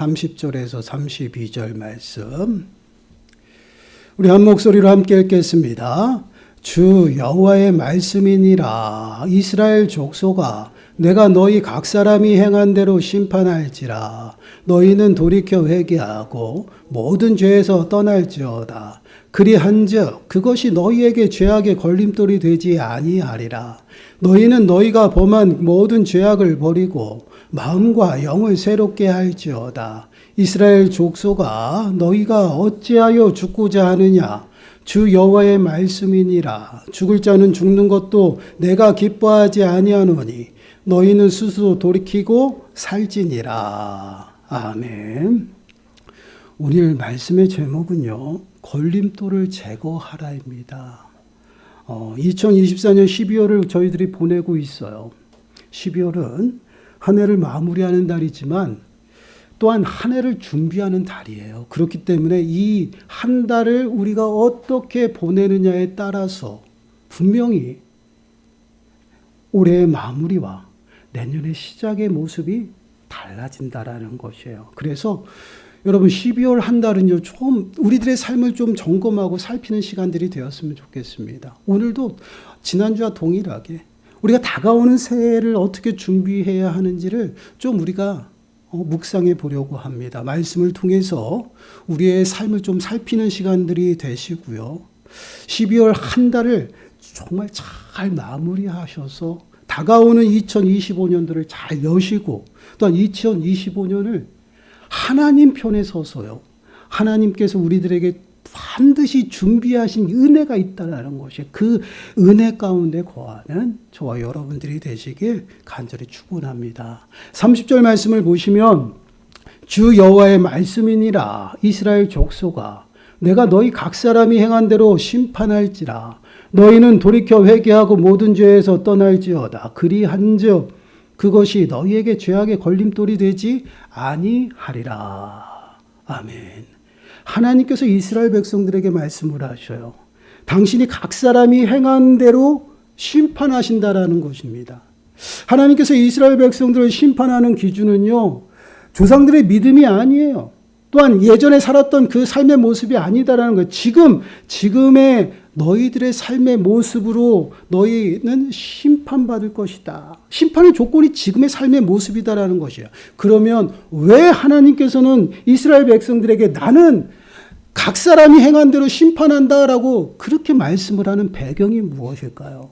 30절에서 32절 말씀 우리 한 목소리로 함께 읽겠습니다. 주 여호와의 말씀이니라. 이스라엘 족속아, 내가 너희 각 사람이 행한 대로 심판할지라. 너희는 돌이켜 회개하고 모든 죄에서 떠날지어다. 그리한즉 그것이 너희에게 죄악의 걸림돌이 되지 아니하리라. 너희는 너희가 범한 모든 죄악을 버리고 마음과 영을 새롭게 할지어다. 이스라엘 족속아, 너희가 어찌하여 죽고자 하느냐? 주 여호와의 말씀이니라. 죽을 자는 죽는 것도 내가 기뻐하지 아니하노니 너희는 스스로 돌이키고 살지니라. 아멘. 오늘 말씀의 제목은요, 걸림돌을 제거하라입니다. 2024년 12월을 저희들이 보내고 있어요. 12월은 한 해를 마무리하는 달이지만 또한 한 해를 준비하는 달이에요. 그렇기 때문에 이 한 달을 우리가 어떻게 보내느냐에 따라서 분명히 올해의 마무리와 내년의 시작의 모습이 달라진다라는 것이에요. 그래서 여러분 12월 한 달은요, 좀 우리들의 삶을 좀 점검하고 살피는 시간들이 되었으면 좋겠습니다. 오늘도 지난주와 동일하게 우리가 다가오는 새해를 어떻게 준비해야 하는지를 좀 우리가 묵상해 보려고 합니다. 말씀을 통해서 우리의 삶을 좀 살피는 시간들이 되시고요. 12월 한 달을 정말 잘 마무리하셔서 다가오는 2025년도를 잘 여시고 또한 2025년을 하나님 편에 서서요. 하나님께서 우리들에게 반드시 준비하신 은혜가 있다는 것이 그 은혜 가운데 거하는 저와 여러분들이 되시길 간절히 축원합니다. 30절 말씀을 보시면 주 여호와의 말씀이니라. 이스라엘 족속아, 내가 너희 각 사람이 행한 대로 심판할지라. 너희는 돌이켜 회개하고 모든 죄에서 떠날지어다. 그리한즉 그것이 너희에게 죄악의 걸림돌이 되지 아니하리라. 아멘. 하나님께서 이스라엘 백성들에게 말씀을 하셔요. 당신이 각 사람이 행한 대로 심판하신다라는 것입니다. 하나님께서 이스라엘 백성들을 심판하는 기준은요, 조상들의 믿음이 아니에요. 또한 예전에 살았던 그 삶의 모습이 아니다라는 거예요. 지금의 너희들의 삶의 모습으로 너희는 심판받을 것이다. 심판의 조건이 지금의 삶의 모습이다라는 것이에요. 그러면 왜 하나님께서는 이스라엘 백성들에게 나는 각 사람이 행한 대로 심판한다라고 그렇게 말씀을 하는 배경이 무엇일까요?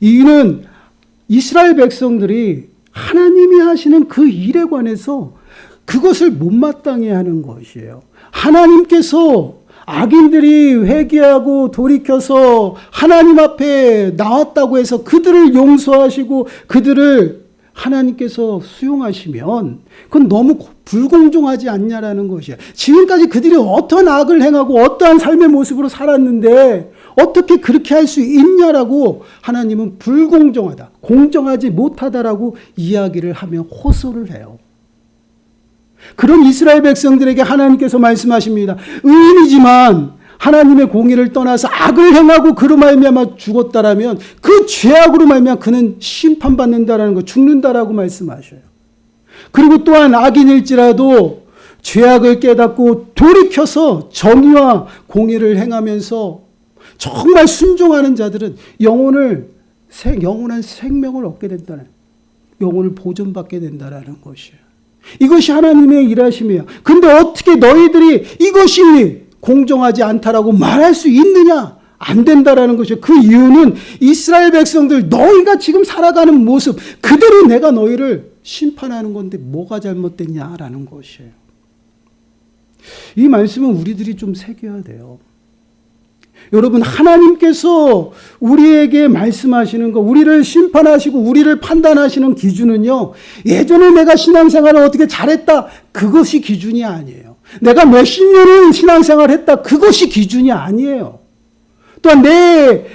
이는 이스라엘 백성들이 하나님이 하시는 그 일에 관해서 그것을 못마땅해 하는 것이에요. 하나님께서 악인들이 회개하고 돌이켜서 하나님 앞에 나왔다고 해서 그들을 용서하시고 그들을 하나님께서 수용하시면 그건 너무 불공정하지 않냐라는 것이에요. 지금까지 그들이 어떤 악을 행하고 어떠한 삶의 모습으로 살았는데 어떻게 그렇게 할 수 있냐라고 하나님은 불공정하다, 공정하지 못하다라고 이야기를 하며 호소를 해요. 그런 이스라엘 백성들에게 하나님께서 말씀하십니다. 의인이지만 하나님의 공의를 떠나서 악을 행하고 그로 말미암아 죽었다라면 그 죄악으로 말미암아 그는 심판받는다라는 거, 죽는다라고 말씀하셔요. 그리고 또한 악인일지라도 죄악을 깨닫고 돌이켜서 정의와 공의를 행하면서 정말 순종하는 자들은 영원한 생명을 얻게 된다는, 영혼을 보존받게 된다라는 것이에요. 이것이 하나님의 일하심이에요. 근데 어떻게 너희들이 이것이 공정하지 않다라고 말할 수 있느냐? 안 된다라는 것이에요. 그 이유는 이스라엘 백성들, 너희가 지금 살아가는 모습 그대로 내가 너희를 심판하는 건데 뭐가 잘못됐냐라는 것이에요. 이 말씀은 우리들이 좀 새겨야 돼요. 여러분, 하나님께서 우리에게 말씀하시는 거, 우리를 심판하시고 우리를 판단하시는 기준은요, 예전에 내가 신앙생활을 어떻게 잘했다, 그것이 기준이 아니에요. 내가 몇십 년을 신앙생활을 했다, 그것이 기준이 아니에요. 또한 내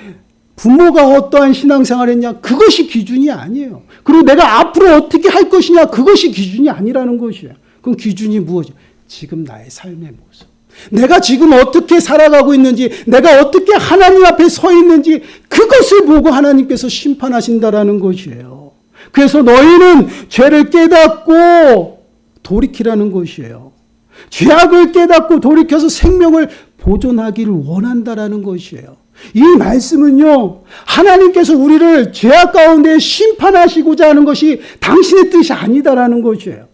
부모가 어떠한 신앙생활을 했냐, 그것이 기준이 아니에요. 그리고 내가 앞으로 어떻게 할 것이냐, 그것이 기준이 아니라는 것이에요. 그럼 기준이 무엇이에요? 지금 나의 삶의 모습. 내가 지금 어떻게 살아가고 있는지, 내가 어떻게 하나님 앞에 서 있는지 그것을 보고 하나님께서 심판하신다라는 것이에요. 그래서 너희는 죄를 깨닫고 돌이키라는 것이에요. 죄악을 깨닫고 돌이켜서 생명을 보존하기를 원한다라는 것이에요. 이 말씀은요, 하나님께서 우리를 죄악 가운데 심판하시고자 하는 것이 당신의 뜻이 아니다라는 것이에요.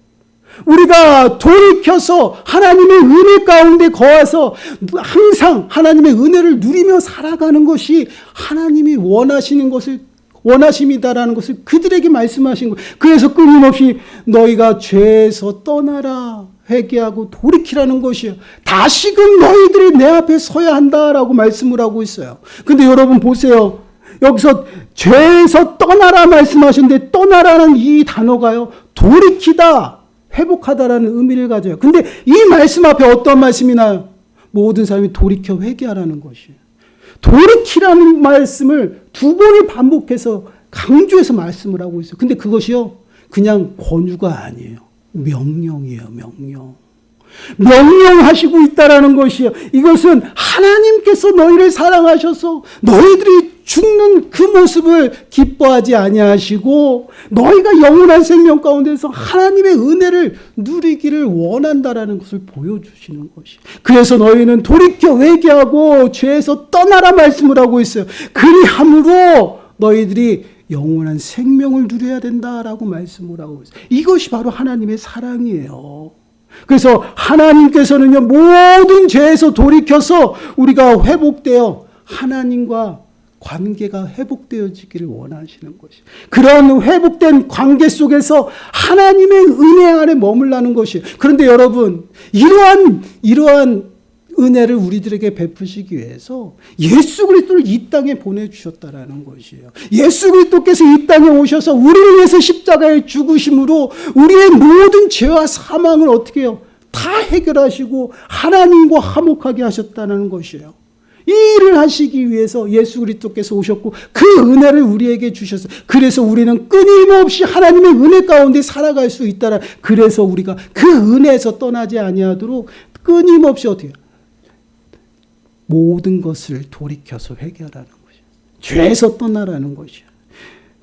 우리가 돌이켜서 하나님의 은혜 가운데 거해서 항상 하나님의 은혜를 누리며 살아가는 것이 하나님이 원하심이다라는 것을 그들에게 말씀하신 거예요. 그래서 끊임없이 너희가 죄에서 떠나라, 회개하고 돌이키라는 것이에요. 다시금 너희들이 내 앞에 서야 한다라고 말씀을 하고 있어요. 근데 여러분 보세요. 여기서 죄에서 떠나라 말씀하시는데 떠나라는 이 단어가요, 돌이키다, 회복하다라는 의미를 가져요. 근데 이 말씀 앞에 어떤 말씀이 나요? 모든 사람이 돌이켜 회개하라는 것이에요. 돌이키라는 말씀을 두 번을 반복해서 강조해서 말씀을 하고 있어요. 근데 그것이요, 그냥 권유가 아니에요. 명령이에요, 명령. 명령하시고 있다라는 것이에요. 이것은 하나님께서 너희를 사랑하셔서 너희들이 죽는 그 모습을 기뻐하지 아니하시고 너희가 영원한 생명 가운데서 하나님의 은혜를 누리기를 원한다라는 것을 보여주시는 것이에요. 그래서 너희는 돌이켜 회개하고 죄에서 떠나라 말씀을 하고 있어요. 그리함으로 너희들이 영원한 생명을 누려야 된다라고 말씀을 하고 있어요. 이것이 바로 하나님의 사랑이에요. 그래서 하나님께서는요, 모든 죄에서 돌이켜서 우리가 회복되어 하나님과 관계가 회복되어지기를 원하시는 것이에요. 그런 회복된 관계 속에서 하나님의 은혜 안에 머물라는 것이에요. 그런데 여러분, 이러한 은혜를 우리들에게 베푸시기 위해서 예수 그리스도를 이 땅에 보내주셨다라는 것이에요. 예수 그리스도께서 이 땅에 오셔서 우리를 위해서 십자가에 죽으심으로 우리의 모든 죄와 사망을 어떻게 해요? 다 해결하시고 하나님과 화목하게 하셨다는 것이에요. 이 일을 하시기 위해서 예수 그리스도께서 오셨고 그 은혜를 우리에게 주셨어요. 그래서 우리는 끊임없이 하나님의 은혜 가운데 살아갈 수 있다라. 그래서 우리가 그 은혜에서 떠나지 아니하도록 끊임없이 어떻게 해요? 모든 것을 돌이켜서 회개하라는 것이에요. 죄에서 떠나라는 것이에요.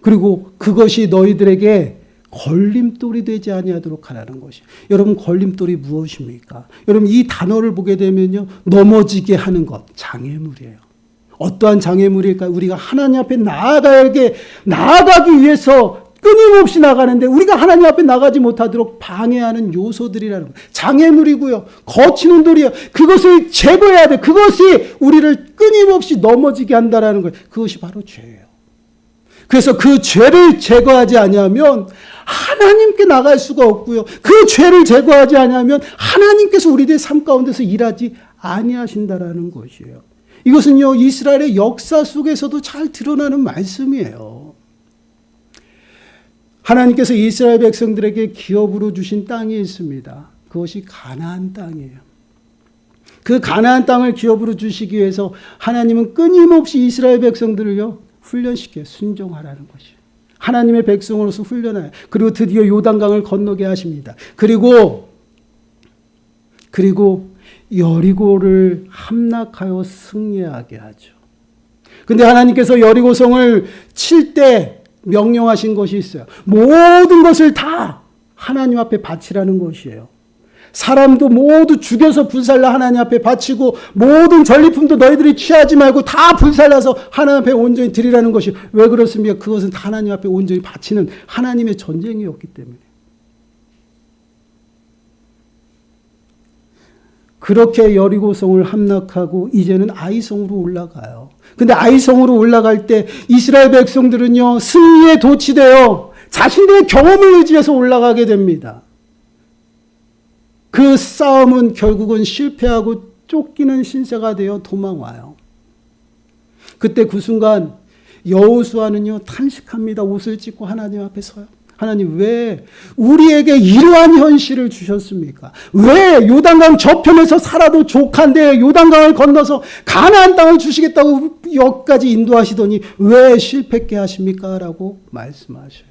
그리고 그것이 너희들에게 걸림돌이 되지 아니하도록 하라는 것이에요. 여러분, 걸림돌이 무엇입니까? 여러분, 이 단어를 보게 되면요, 넘어지게 하는 것, 장애물이에요. 어떠한 장애물일까요? 우리가 하나님 앞에 나아가기 위해서 끊임없이 나가는데 우리가 하나님 앞에 나가지 못하도록 방해하는 요소들이라는 거예요. 장애물이고요. 거치는 돌이에요. 그것을 제거해야 돼. 그것이 우리를 끊임없이 넘어지게 한다라는 거예요. 그것이 바로 죄예요. 그래서 그 죄를 제거하지 아니하면 하나님께 나갈 수가 없고요. 그 죄를 제거하지 아니하면 하나님께서 우리들의 삶 가운데서 일하지 아니하신다라는 것이에요. 이것은요, 이스라엘의 역사 속에서도 잘 드러나는 말씀이에요. 하나님께서 이스라엘 백성들에게 기업으로 주신 땅이 있습니다. 그것이 가나안 땅이에요. 그 가나안 땅을 기업으로 주시기 위해서 하나님은 끊임없이 이스라엘 백성들을요, 훈련시켜요. 순종하라는 것이에요. 하나님의 백성으로서 훈련해요. 그리고 드디어 요단강을 건너게 하십니다. 그리고 여리고를 함락하여 승리하게 하죠. 근데 하나님께서 여리고성을 칠 때 명령하신 것이 있어요. 모든 것을 다 하나님 앞에 바치라는 것이에요. 사람도 모두 죽여서 불살라 하나님 앞에 바치고 모든 전리품도 너희들이 취하지 말고 다 불살라서 하나님 앞에 온전히 드리라는 것이. 왜 그렇습니까? 그것은 하나님 앞에 온전히 바치는 하나님의 전쟁이었기 때문에. 그렇게 여리고성을 함락하고 이제는 아이성으로 올라가요. 근데 아이성으로 올라갈 때 이스라엘 백성들은요, 승리에 도취되어 자신들의 경험을 의지해서 올라가게 됩니다. 그 싸움은 결국은 실패하고 쫓기는 신세가 되어 도망와요. 그때 그 순간 여호수아는요, 탄식합니다. 옷을 찢고 하나님 앞에 서요. 하나님, 왜 우리에게 이러한 현실을 주셨습니까? 왜 요단강 저편에서 살아도 족한데 요단강을 건너서 가나안 땅을 주시겠다고 여기까지 인도하시더니 왜 실패케 하십니까? 라고 말씀하셔요.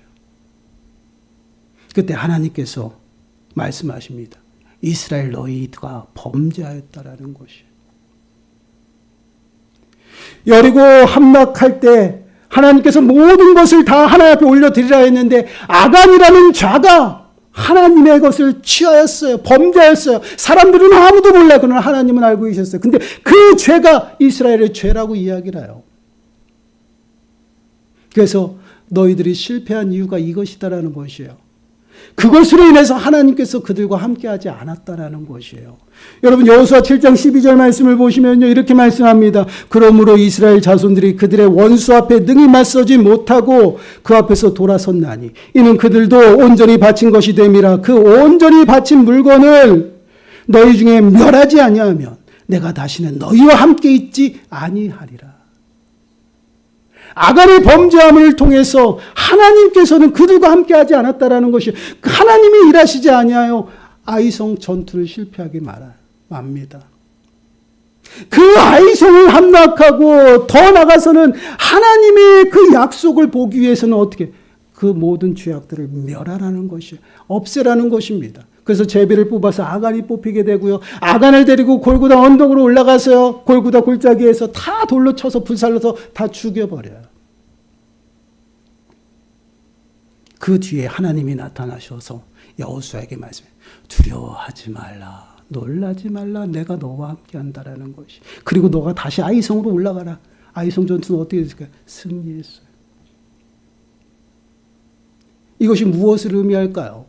그때 하나님께서 말씀하십니다. 이스라엘 너희가 범죄하였다라는 것이에요. 여리고 함락할 때 하나님께서 모든 것을 다 하나님 앞에 올려드리라 했는데 아간이라는 자가 하나님의 것을 취하였어요. 범죄하였어요. 사람들은 아무도 몰라요. 그러나 하나님은 알고 계셨어요. 근데 그 죄가 이스라엘의 죄라고 이야기를 해요. 그래서 너희들이 실패한 이유가 이것이다라는 것이에요. 그것으로 인해서 하나님께서 그들과 함께하지 않았다라는 것이에요. 여러분 여호수아 7장 12절 말씀을 보시면요 이렇게 말씀합니다. 그러므로 이스라엘 자손들이 그들의 원수 앞에 능히 맞서지 못하고 그 앞에서 돌아섰나니 이는 그들도 온전히 바친 것이 됨이라. 그 온전히 바친 물건을 너희 중에 멸하지 아니하면 내가 다시는 너희와 함께 있지 아니하리라. 아간의 범죄함을 통해서 하나님께서는 그들과 함께하지 않았다라는 것이 하나님이 일하시지 아니하여 아이성 전투를 실패하게 맙니다. 그 아이성을 함락하고 더 나가서는 하나님의 그 약속을 보기 위해서는 어떻게 그 모든 죄악들을 멸하라는 것이 없애라는 것입니다. 그래서 제비를 뽑아서 아간이 뽑히게 되고요. 아간을 데리고 골고다 언덕으로 올라가서요. 골고다 골짜기에서 다 돌로 쳐서 불살라서 다 죽여버려요. 그 뒤에 하나님이 나타나셔서 여호수아에게 말씀해요. 두려워하지 말라. 놀라지 말라. 내가 너와 함께 한다라는 것이. 그리고 너가 다시 아이성으로 올라가라. 아이성 전투는 어떻게 됐을까요? 승리했어요. 이것이 무엇을 의미할까요?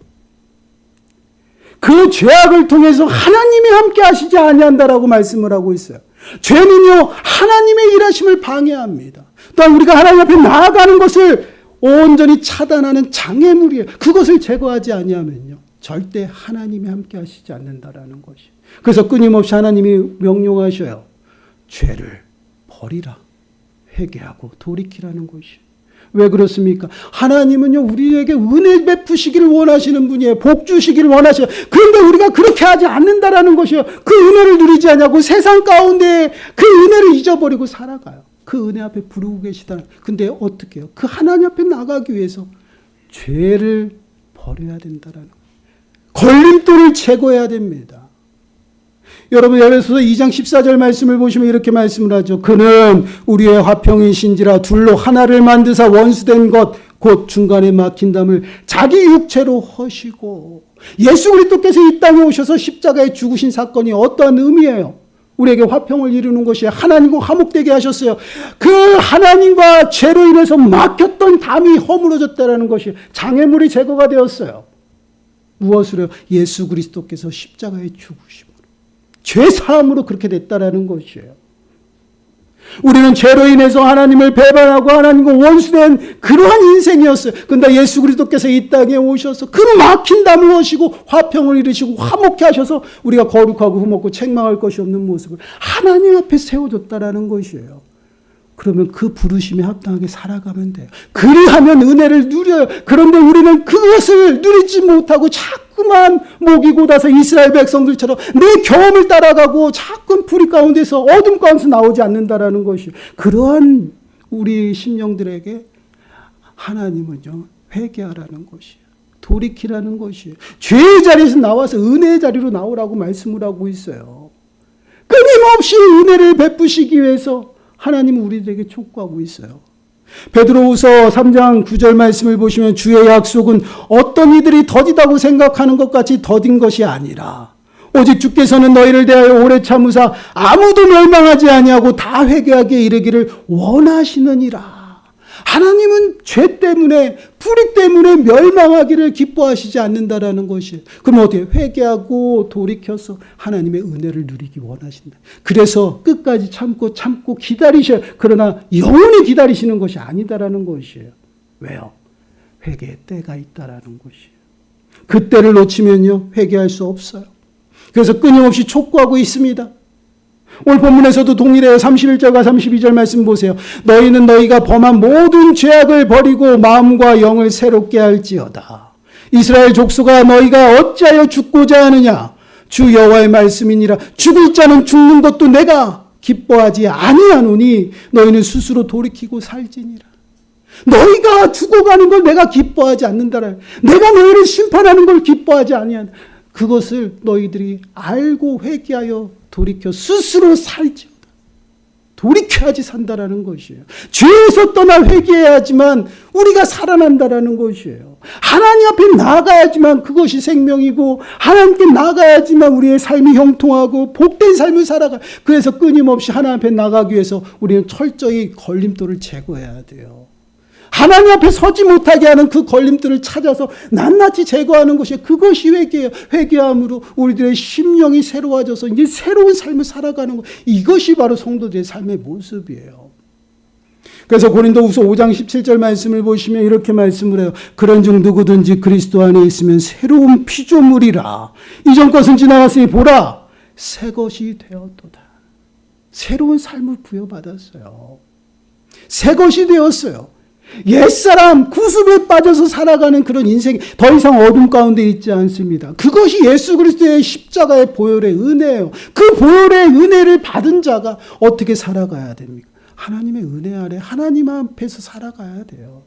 그 죄악을 통해서 하나님이 함께 하시지 아니한다라고 말씀을 하고 있어요. 죄는요 하나님의 일하심을 방해합니다. 또한 우리가 하나님 앞에 나아가는 것을 온전히 차단하는 장애물이에요. 그것을 제거하지 아니하면요 절대 하나님이 함께 하시지 않는다라는 것이. 그래서 끊임없이 하나님이 명령하셔요. 죄를 버리라. 회개하고 돌이키라는 것이. 왜 그렇습니까? 하나님은요 우리에게 은혜 베푸시기를 원하시는 분이에요. 복 주시기를 원하셔요. 그런데 우리가 그렇게 하지 않는다라는 것이에요. 그 은혜를 누리지 않냐고 세상 가운데 그 은혜를 잊어버리고 살아가요. 그 은혜 앞에 부르고 계시다. 근데 어떻게 해요? 그 하나님 앞에 나가기 위해서 죄를 버려야 된다라는 걸림돌을 제거해야 됩니다. 여러분 에베소서 2장 14절 말씀을 보시면 이렇게 말씀을 하죠. 그는 우리의 화평이신지라 둘로 하나를 만드사 원수된 것 곧 중간에 막힌 담을 자기 육체로 허시고. 예수 그리스도께서 이 땅에 오셔서 십자가에 죽으신 사건이 어떠한 의미예요? 우리에게 화평을 이루는 것이 하나님과 화목되게 하셨어요. 그 하나님과 죄로 인해서 막혔던 담이 허물어졌다는 것이 장애물이 제거가 되었어요. 무엇으로요? 예수 그리스도께서 십자가에 죽으심으로. 죄 사함으로 그렇게 됐다라는 것이에요. 우리는 죄로 인해서 하나님을 배반하고 하나님과 원수된 그러한 인생이었어요. 그런데 예수 그리스도께서 이 땅에 오셔서 그 막힌 담을 허시고 화평을 이루시고 화목케 하셔서 우리가 거룩하고 흠없고 책망할 것이 없는 모습을 하나님 앞에 세워줬다라는 것이에요. 그러면 그 부르심에 합당하게 살아가면 돼요. 그리하면 은혜를 누려요. 그런데 우리는 그것을 누리지 못하고 자꾸만 목이 곧아서 이스라엘 백성들처럼 내 경험을 따라가고 자꾸 불의 가운데서 어둠 가운데서 나오지 않는다라는 것이. 그러한 우리 심령들에게 하나님은요 회개하라는 것이에요. 돌이키라는 것이에요. 죄의 자리에서 나와서 은혜의 자리로 나오라고 말씀을 하고 있어요. 끊임없이 은혜를 베푸시기 위해서 하나님은 우리들에게 촉구하고 있어요. 베드로후서 3장 9절 말씀을 보시면 주의 약속은 어떤 이들이 더디다고 생각하는 것 같이 더딘 것이 아니라 오직 주께서는 너희를 대하여 오래 참으사 아무도 멸망하지 아니하고 다 회개하게 이르기를 원하시느니라. 하나님은 죄 때문에 불의 때문에 멸망하기를 기뻐하시지 않는다라는 것이에요. 그럼 어떻게 회개하고 돌이켜서 하나님의 은혜를 누리기 원하신다. 그래서 끝까지 참고 기다리셔요. 그러나 영원히 기다리시는 것이 아니다라는 것이에요. 왜요? 회개의 때가 있다라는 것이에요. 그 때를 놓치면요 회개할 수 없어요. 그래서 끊임없이 촉구하고 있습니다. 오늘 본문에서도 동일해요. 31절과 32절 말씀 보세요. 너희는 너희가 범한 모든 죄악을 버리고 마음과 영을 새롭게 할지어다. 이스라엘 족속아 너희가 어찌하여 죽고자 하느냐. 주 여호와의 말씀이니라. 죽을 자는 죽는 것도 내가 기뻐하지 아니하노니 너희는 스스로 돌이키고 살지니라. 너희가 죽어가는 걸 내가 기뻐하지 않는다라. 내가 너희를 심판하는 걸 기뻐하지 아니한다. 그것을 너희들이 알고 회개하여 돌이켜 스스로 살지어다. 돌이켜야지 산다라는 것이에요. 죄에서 떠나 회개해야지만 우리가 살아난다라는 것이에요. 하나님 앞에 나가야지만 그것이 생명이고 하나님께 나가야지만 우리의 삶이 형통하고 복된 삶을 살아가. 그래서 끊임없이 하나님 앞에 나가기 위해서 우리는 철저히 걸림돌을 제거해야 돼요. 하나님 앞에 서지 못하게 하는 그 걸림돌을 찾아서 낱낱이 제거하는 것이 그것이 회개예요. 회개함으로 우리들의 심령이 새로워져서 이제 새로운 삶을 살아가는 것. 이것이 바로 성도들의 삶의 모습이에요. 그래서 고린도후서 5장 17절 말씀을 보시면 이렇게 말씀을 해요. 그런즉 누구든지 그리스도 안에 있으면 새로운 피조물이라. 이전 것은 지나갔으니 보라 새 것이 되었도다. 새로운 삶을 부여받았어요. 새 것이 되었어요. 옛사람 구습에 빠져서 살아가는 그런 인생이 더 이상 어둠 가운데 있지 않습니다. 그것이 예수 그리스도의 십자가의 보혈의 은혜예요. 그 보혈의 은혜를 받은 자가 어떻게 살아가야 됩니까? 하나님의 은혜 아래 하나님 앞에서 살아가야 돼요.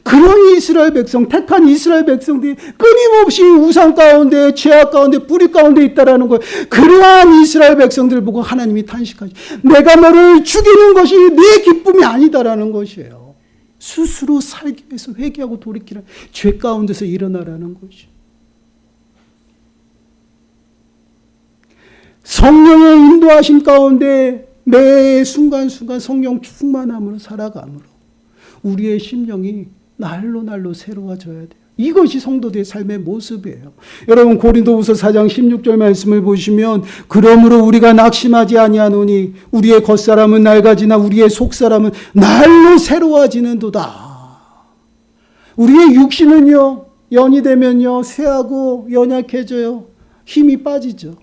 그런 이스라엘 백성, 택한 이스라엘 백성들이 끊임없이 우상 가운데, 죄악 가운데, 뿌리 가운데 있다라는 거예요. 그러한 이스라엘 백성들을 보고 하나님이 탄식하지. 내가 너를 죽이는 것이 내 기쁨이 아니다라는 것이에요. 스스로 살기 위해서 회개하고 돌이키라. 죄 가운데서 일어나라는 것이. 성령의 인도하심 가운데 매 순간순간 성령 충만함으로 살아감으로 우리의 심령이 날로 새로워져야 돼요. 이것이 성도들의 삶의 모습이에요. 여러분 고린도후서 4장 16절 말씀을 보시면 그러므로 우리가 낙심하지 아니하노니 우리의 겉사람은 낡아지나 우리의 속사람은 날로 새로워지는도다. 우리의 육신은요 연이 되면요 쇠하고 연약해져요. 힘이 빠지죠.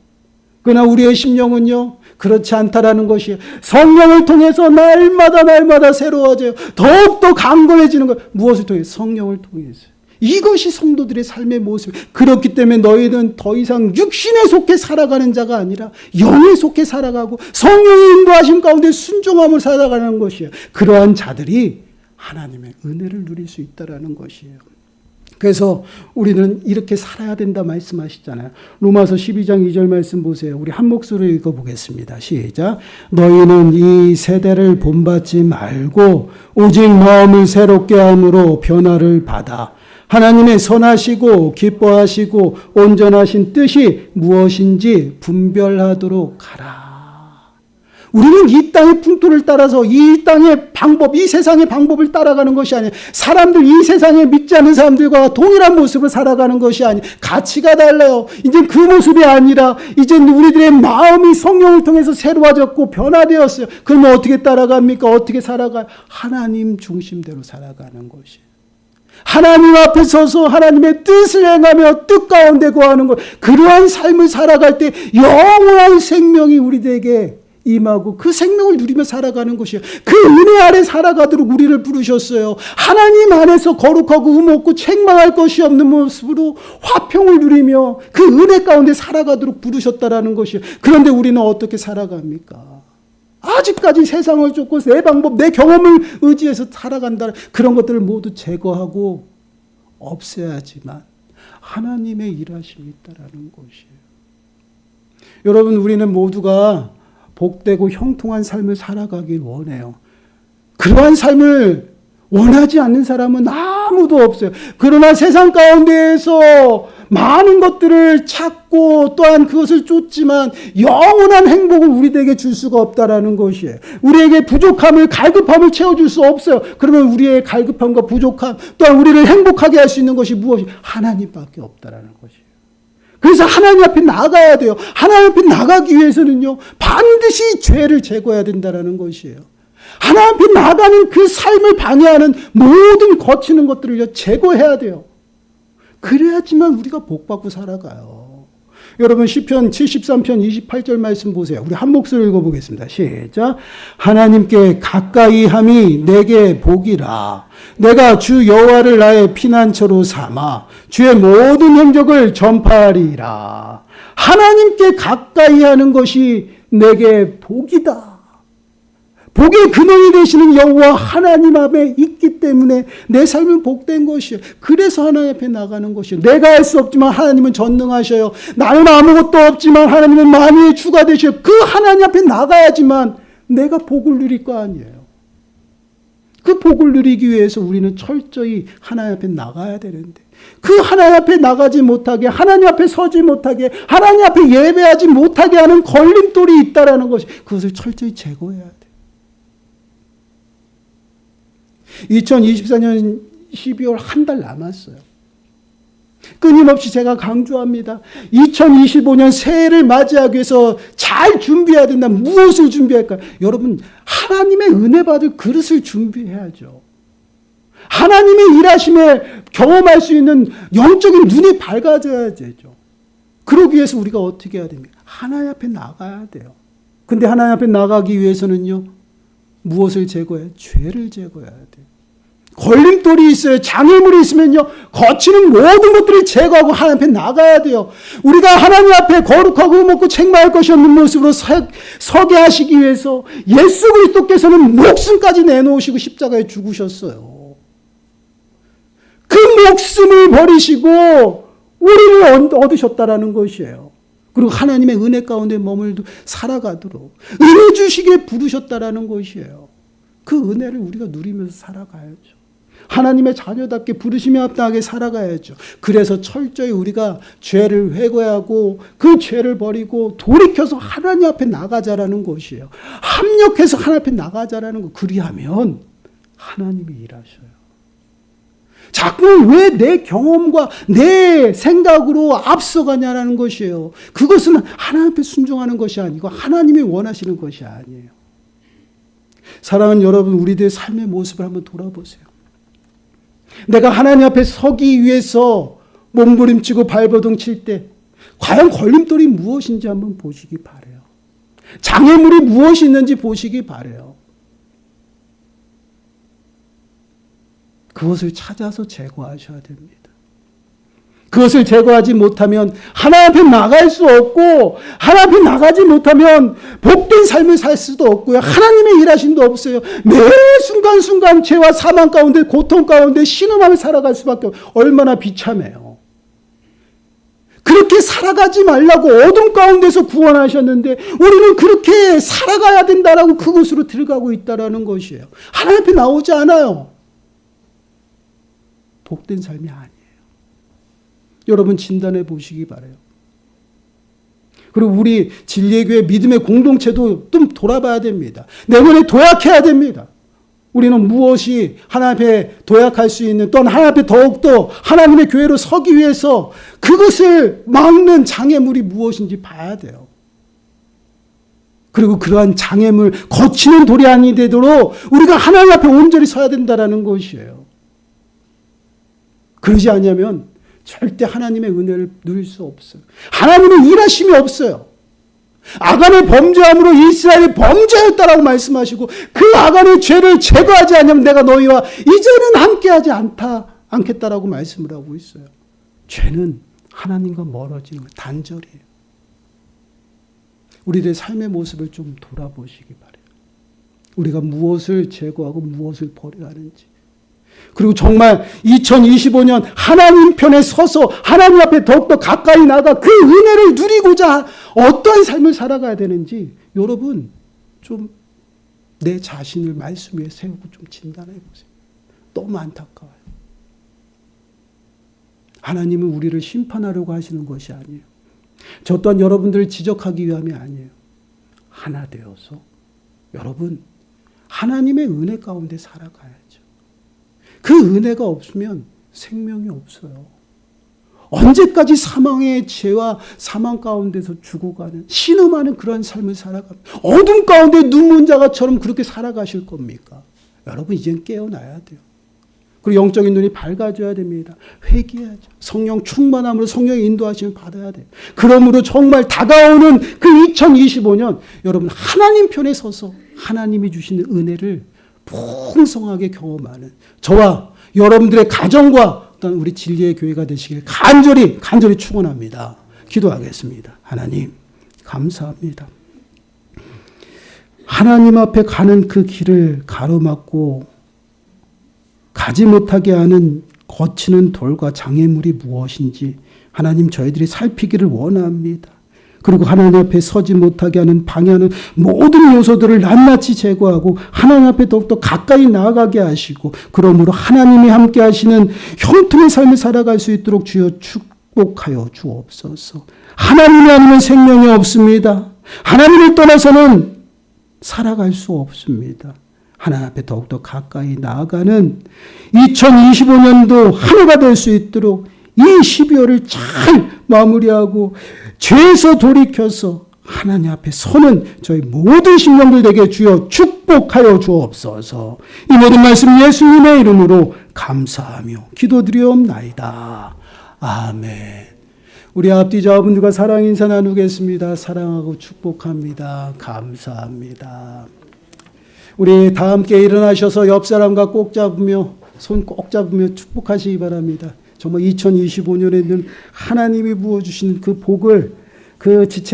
그러나 우리의 심령은요 그렇지 않다라는 것이에요. 성령을 통해서 날마다 새로워져요. 더욱더 강건해지는 것. 무엇을 통해? 성령을 통해서. 이것이 성도들의 삶의 모습. 그렇기 때문에 너희는 더 이상 육신에 속해 살아가는 자가 아니라 영에 속해 살아가고 성령의 인도하심 가운데 순종함을 살아가는 것이에요. 그러한 자들이 하나님의 은혜를 누릴 수 있다는 것이에요. 그래서 우리는 이렇게 살아야 된다 말씀하시잖아요. 로마서 12장 2절 말씀 보세요. 우리 한 목소리로 읽어보겠습니다. 시작. 너희는 이 세대를 본받지 말고 오직 마음을 새롭게 함으로 변화를 받아 하나님의 선하시고 기뻐하시고 온전하신 뜻이 무엇인지 분별하도록 하라. 우리는 이 땅의 풍토를 따라서 이 땅의 방법, 이 세상의 방법을 따라가는 것이 아니에요. 사람들, 이 세상에 믿지 않는 사람들과 동일한 모습을 살아가는 것이 아니에요. 가치가 달라요. 이제 그 모습이 아니라 이제 우리들의 마음이 성령을 통해서 새로워졌고 변화되었어요. 그러면 어떻게 따라갑니까? 어떻게 살아가요? 하나님 중심대로 살아가는 것이에요. 하나님 앞에 서서 하나님의 뜻을 행하며 뜻 가운데 거하는 것. 그러한 삶을 살아갈 때 영원한 생명이 우리에게 임하고 그 생명을 누리며 살아가는 것이에요. 그 은혜 아래 살아가도록 우리를 부르셨어요. 하나님 안에서 거룩하고 흠없고 책망할 것이 없는 모습으로 화평을 누리며 그 은혜 가운데 살아가도록 부르셨다라는 것이에요. 그런데 우리는 어떻게 살아갑니까? 아직까지 세상을 쫓고 내 방법, 내 경험을 의지해서 살아간다. 그런 것들을 모두 제거하고 없애야지만 하나님의 일하심이 있다라는 것이에요. 여러분, 우리는 모두가 복되고 형통한 삶을 살아가길 원해요. 그러한 삶을 원하지 않는 사람은 아무도 없어요. 그러나 세상 가운데에서 많은 것들을 찾고 또한 그것을 쫓지만 영원한 행복을 우리에게 줄 수가 없다라는 것이에요. 우리에게 부족함을, 갈급함을 채워줄 수 없어요. 그러면 우리의 갈급함과 부족함 또한 우리를 행복하게 할 수 있는 것이 무엇이? 하나님밖에 없다라는 것이에요. 그래서 하나님 앞에 나가야 돼요. 하나님 앞에 나가기 위해서는요, 반드시 죄를 제거해야 된다는 것이에요. 하나님 앞에 나가는 그 삶을 방해하는 모든 거치는 것들을 제거해야 돼요. 그래야지만 우리가 복받고 살아가요. 여러분 시편 73편 28절 말씀 보세요. 우리 한 목소리 읽어보겠습니다. 시작. 하나님께 가까이 함이 내게 복이라. 내가 주 여호와를 나의 피난처로 삼아 주의 모든 행적을 전파하리라. 하나님께 가까이 하는 것이 내게 복이다. 복의 근원이 되시는 여호와 하나님 앞에 있기 때문에 내 삶은 복된 것이에요. 그래서 하나님 앞에 나가는 것이에요. 내가 할 수 없지만 하나님은 전능하셔요. 나는 아무것도 없지만 하나님은 만유의 주가 되셔요. 그 하나님 앞에 나가야지만 내가 복을 누릴 거 아니에요. 그 복을 누리기 위해서 우리는 철저히 하나님 앞에 나가야 되는데, 그 하나님 앞에 나가지 못하게, 하나님 앞에 서지 못하게, 하나님 앞에 예배하지 못하게 하는 걸림돌이 있다라는 것이, 그것을 철저히 제거해야 돼요. 2024년 12월 한 달 남았어요. 끊임없이 제가 강조합니다. 2025년 새해를 맞이하기 위해서 잘 준비해야 된다. 무엇을 준비할까요? 여러분, 하나님의 은혜 받을 그릇을 준비해야죠. 하나님의 일하심에 경험할 수 있는 영적인 눈이 밝아져야 되죠. 그러기 위해서 우리가 어떻게 해야 됩니까? 하나님 앞에 나가야 돼요. 근데 하나님 앞에 나가기 위해서는요, 무엇을 제거해요? 죄를 제거해야 돼요. 걸림돌이 있어요. 장애물이 있으면요, 거치는 모든 것들을 제거하고 하나님 앞에 나가야 돼요. 우리가 하나님 앞에 거룩하고 흠없고 책망할 것이 없는 모습으로 서게 하시기 위해서 예수 그리스도께서는 목숨까지 내놓으시고 십자가에 죽으셨어요. 그 목숨을 버리시고 우리를 얻으셨다라는 것이에요. 그리고 하나님의 은혜 가운데 머물러 살아가도록 은혜 주시기에 부르셨다라는 것이에요. 그 은혜를 우리가 누리면서 살아가야죠. 하나님의 자녀답게 부르심에 합당하게 살아가야죠. 그래서 철저히 우리가 죄를 회개하고 그 죄를 버리고 돌이켜서 하나님 앞에 나가자라는 것이에요. 합력해서 하나님 앞에 나가자라는 것. 그리하면 하나님이 일하셔요. 자꾸 왜 내 경험과 내 생각으로 앞서가냐라는 것이에요. 그것은 하나님 앞에 순종하는 것이 아니고 하나님이 원하시는 것이 아니에요. 사랑하는 여러분, 우리들의 삶의 모습을 한번 돌아보세요. 내가 하나님 앞에 서기 위해서 몸부림치고 발버둥 칠 때 과연 걸림돌이 무엇인지 한번 보시기 바라요. 장애물이 무엇이 있는지 보시기 바라요. 그것을 찾아서 제거하셔야 됩니다. 그것을 제거하지 못하면 하나님 앞에 나갈 수 없고, 하나님 앞에 나가지 못하면 복된 삶을 살 수도 없고요. 하나님의 일하심도 없어요. 매 순간순간 죄와 사망 가운데, 고통 가운데 신음하며 살아갈 수밖에 없어요. 얼마나 비참해요. 그렇게 살아가지 말라고 어둠 가운데서 구원하셨는데 우리는 그렇게 살아가야 된다라고 그곳으로 들어가고 있다라는 것이에요. 하나님 앞에 나오지 않아요. 복된 삶이 아니에요. 여러분 진단해 보시기 바라요. 그리고 우리 진리의 교회 믿음의 공동체도 좀 돌아봐야 됩니다. 내면에 도약해야 됩니다. 우리는 무엇이 하나님 앞에 도약할 수 있는, 또는 하나님 앞에 더욱더 하나님의 교회로 서기 위해서 그것을 막는 장애물이 무엇인지 봐야 돼요. 그리고 그러한 장애물, 거치는 돌이 아니 되도록 우리가 하나님 앞에 온전히 서야 된다는 것이에요. 그러지 않으면 절대 하나님의 은혜를 누릴 수 없어요. 하나님의 일하심이 없어요. 아간의 범죄함으로 이스라엘이 범죄했다라고 말씀하시고, 그 아간의 죄를 제거하지 않으면 내가 너희와 이제는 함께하지 않겠다라고 말씀을 하고 있어요. 죄는 하나님과 멀어지는 거예요. 단절이에요. 우리들의 삶의 모습을 좀 돌아보시기 바라요. 우리가 무엇을 제거하고 무엇을 버려야 하는지. 그리고 정말 2025년 하나님 편에 서서 하나님 앞에 더욱더 가까이 나가 그 은혜를 누리고자 어떠한 삶을 살아가야 되는지 여러분 좀 내 자신을 말씀 위에 세우고 좀 진단해 보세요. 너무 안타까워요. 하나님은 우리를 심판하려고 하시는 것이 아니에요. 저 또한 여러분들을 지적하기 위함이 아니에요. 하나 되어서 여러분 하나님의 은혜 가운데 살아가야죠. 그 은혜가 없으면 생명이 없어요. 언제까지 사망의 죄와 사망 가운데서 죽어가는, 신음하는 그런 삶을 살아갑니다. 어둠 가운데 눈먼 자가처럼 그렇게 살아가실 겁니까? 여러분 이젠 깨어나야 돼요. 그리고 영적인 눈이 밝아져야 됩니다. 회개하죠. 성령 충만함으로 성령의 인도하심을 받아야 돼요. 그러므로 정말 다가오는 그 2025년 여러분 하나님 편에 서서 하나님이 주시는 은혜를 풍성하게 경험하는 저와 여러분들의 가정과 어떤 우리 진리의 교회가 되시길 간절히 축원합니다. 기도하겠습니다. 하나님 감사합니다. 하나님 앞에 가는 그 길을 가로막고 가지 못하게 하는 거치는 돌과 장애물이 무엇인지 하나님 저희들이 살피기를 원합니다. 그리고 하나님 앞에 서지 못하게 하는 방해하는 모든 요소들을 낱낱이 제거하고 하나님 앞에 더욱더 가까이 나아가게 하시고, 그러므로 하나님이 함께 하시는 형통의 삶을 살아갈 수 있도록 주여 축복하여 주옵소서. 하나님이 아니면 생명이 없습니다. 하나님을 떠나서는 살아갈 수 없습니다. 하나님 앞에 더욱더 가까이 나아가는 2025년도 한 해가 될 수 있도록 이 12월을 잘 마무리하고 죄에서 돌이켜서 하나님 앞에 서는 저희 모든 심령들에게 주여 축복하여 주옵소서. 이 모든 말씀 예수님의 이름으로 감사하며 기도드리옵나이다. 아멘. 우리 앞뒤 좌우분들과 사랑 인사 나누겠습니다. 사랑하고 축복합니다. 감사합니다. 우리 다 함께 일어나셔서 옆 사람과 꼭 잡으며 손 꼭 잡으며 축복하시기 바랍니다. 정말 2025년에는 하나님이 부어주시는 그 복을, 그 지체